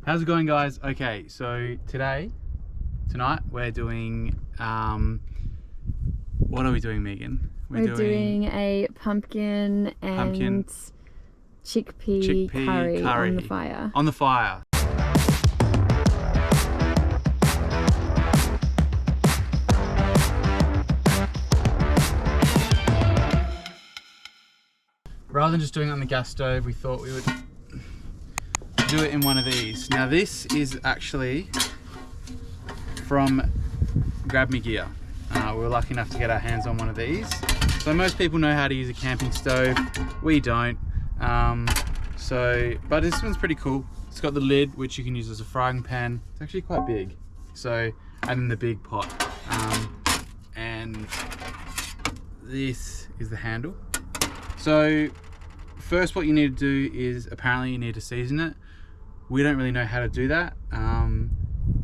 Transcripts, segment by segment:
How's it going, guys? Okay, so tonight we're doing what are we doing, Megan? We're doing a pumpkin and chickpea curry on the fire. On the fire. Rather than just doing it on the gas stove, we thought we would do it in one of these. Now this is actually from Grab Me Gear. We were lucky enough to get our hands on one of these. So most people know how to use a camping stove. We don't. But this one's pretty cool. It's got the lid, which you can use as a frying pan. It's actually quite big. So, and then the big pot. And this is the handle. So first what you need to do is, apparently you need to season it. We don't really know how to do that.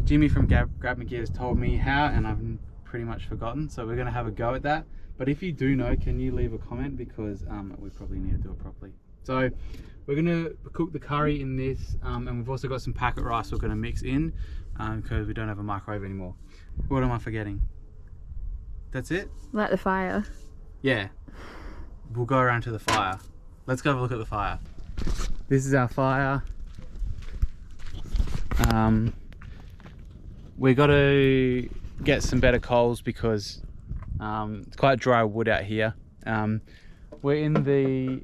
Jimmy from Grab Me Gear has told me how, and I've pretty much forgotten. So we're gonna have a go at that. But if you do know, can you leave a comment, because we probably need to do it properly. So we're gonna cook the curry in this, and we've also got some packet rice we're gonna mix in, because we don't have a microwave anymore. What am I forgetting? That's it? Light the fire. Yeah. We'll go around to the fire. Let's go have a look at the fire. This is our fire. We got to get some better coals because it's quite dry wood out here. We're in the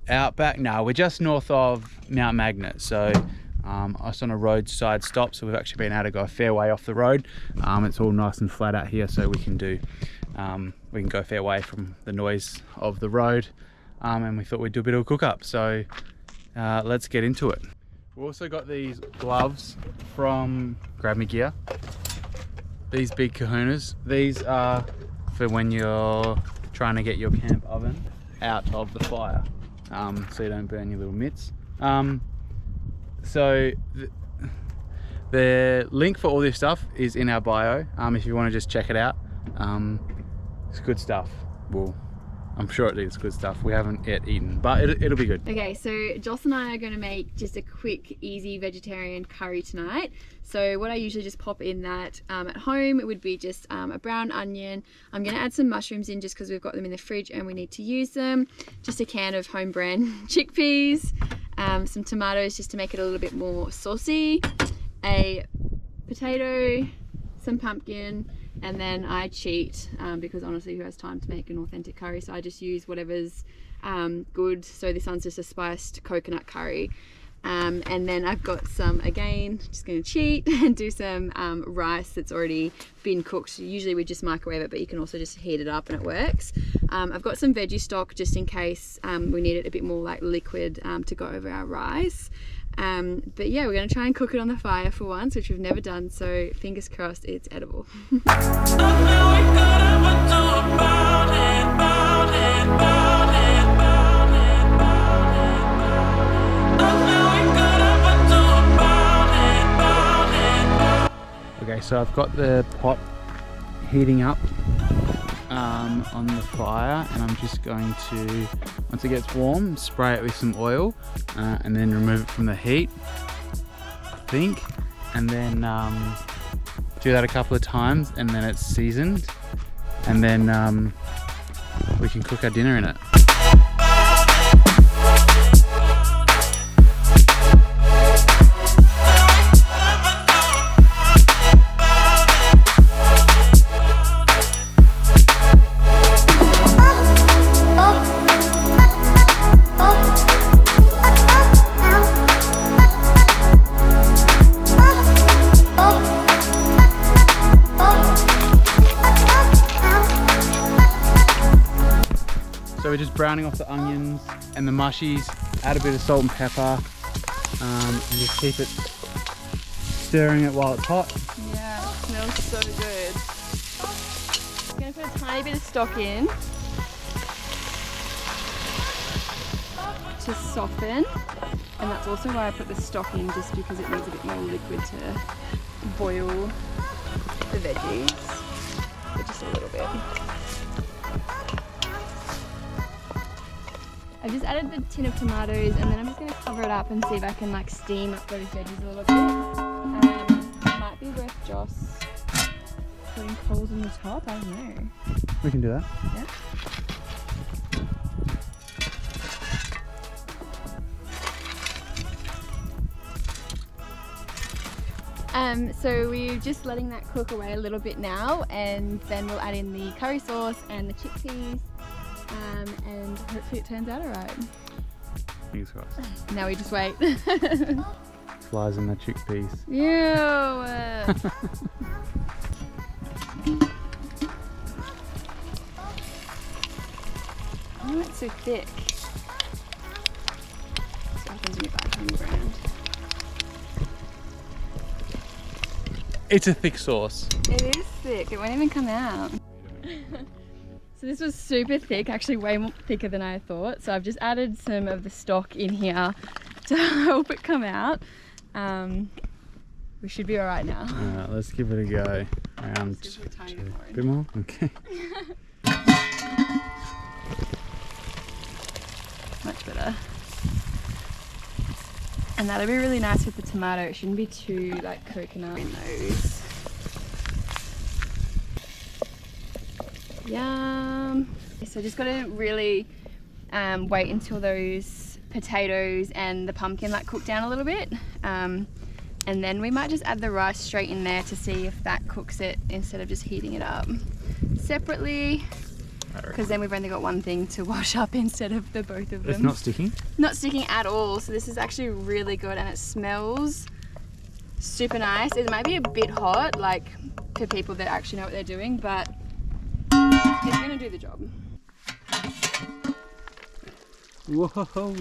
outback now. We're just north of Mount Magnet, so us on a roadside stop, so we've actually been able to go a fair way off the road. It's all nice and flat out here, so we can go a fair way from the noise of the road, and we thought we'd do a bit of a cook up, so let's get into it. We've also got these gloves from Grab Me Gear. These big kahunas. These are for when you're trying to get your camp oven out of the fire, so you don't burn your little mitts. So the link for all this stuff is in our bio, if you want to just check it out. It's good stuff. Well, I'm sure it is good stuff. We haven't yet eaten, but it'll be good. Okay, so Joss and I are going to make just a quick, easy vegetarian curry tonight. So what I usually just pop in that at home, it would be just a brown onion. I'm going to add some mushrooms in just because we've got them in the fridge and we need to use them. Just a can of home brand chickpeas, some tomatoes just to make it a little bit more saucy, a potato, some pumpkin, and then I cheat because honestly, who has time to make an authentic curry? So I just use whatever's good. So this one's just a spiced coconut curry. And then I've got some, again, just going to cheat and do some rice that's already been cooked. Usually we just microwave it, but you can also just heat it up and it works. I've got some veggie stock just in case we need it a bit more like liquid to go over our rice. But yeah, we're going to try and cook it on the fire for once, which we've never done, so fingers crossed it's edible. Okay, so I've got the pot heating up on the fire, and I'm just going to, once it gets warm, spray it with some oil and then remove it from the heat, I think, and then do that a couple of times, and then it's seasoned, and then we can cook our dinner in it. So we're just browning off the onions and the mushies, add a bit of salt and pepper, and just keep it stirring it while it's hot. Yeah, it smells so good. I'm going to put a tiny bit of stock in to soften, and that's also why I put the stock in, just because it needs a bit more liquid to boil the veggies, but just a little bit. I've just added the tin of tomatoes, and then I'm just going to cover it up and see if I can like steam up those veggies a little bit. It might be worth Joss putting coals on the top, I don't know. We can do that. Yeah. So we're just letting that cook away a little bit now, and then we'll add in the curry sauce and the chickpeas, and hopefully it turns out alright. Fingers crossed. Now we just wait. Flies in the chickpeas. Ew! Oh, it's so thick. This happens when you buy from the brand. It's a thick sauce. It is thick, it won't even come out. So this was super thick, actually way more thicker than I thought. So I've just added some of the stock in here to help it come out. We should be all right now. Alright, let's give it a go. Round Just give it a tiny two. bit more. Bit more? Okay. Much better. And that'll be really nice with the tomato. It shouldn't be too like coconut in those. Yum. So just gotta really wait until those potatoes and the pumpkin like cook down a little bit. And then we might just add the rice straight in there to see if that cooks it instead of just heating it up separately. Because then we've only got one thing to wash up instead of the both of them. It's not sticking? Not sticking at all. So this is actually really good, and it smells super nice. It might be a bit hot, like for people that actually know what they're doing, but it's gonna do the job. Whoa!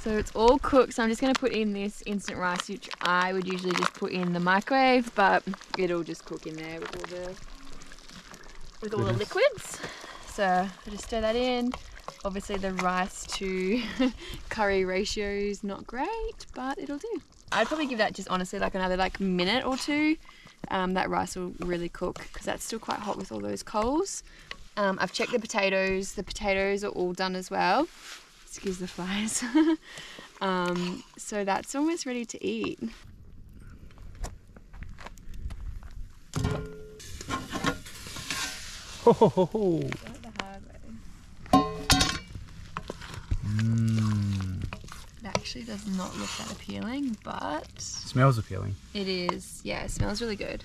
So it's all cooked. So I'm just gonna put in this instant rice, which I would usually just put in the microwave, but it'll just cook in there with all the liquids. So I just stir that in. Obviously the rice to curry ratio is not great, but it'll do. I'd probably give that just honestly like another like minute or two. That rice will really cook because that's still quite hot with all those coals. I've checked the potatoes. The potatoes are all done as well. Excuse the flies. So that's almost ready to eat. Ho ho ho ho! It actually does not look that appealing, but Smells appealing. it is. Yeah, it smells really good.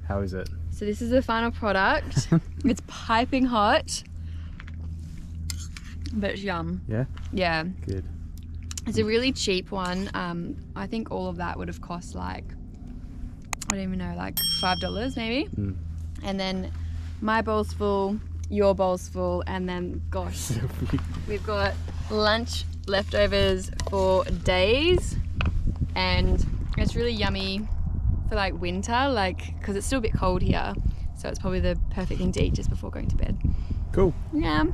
How is it? So this is the final product. It's piping hot, but it's yum. Yeah? Yeah, Good. it's a really cheap one. I think all of that would have cost like, I don't even know, like $5 maybe. Mm. And then my bowl's full, your bowl's full, and then gosh, we've got lunch leftovers for days, and it's really yummy for like winter, like because it's still a bit cold here, so it's probably the perfect thing to eat just before going to bed. Cool. Yeah.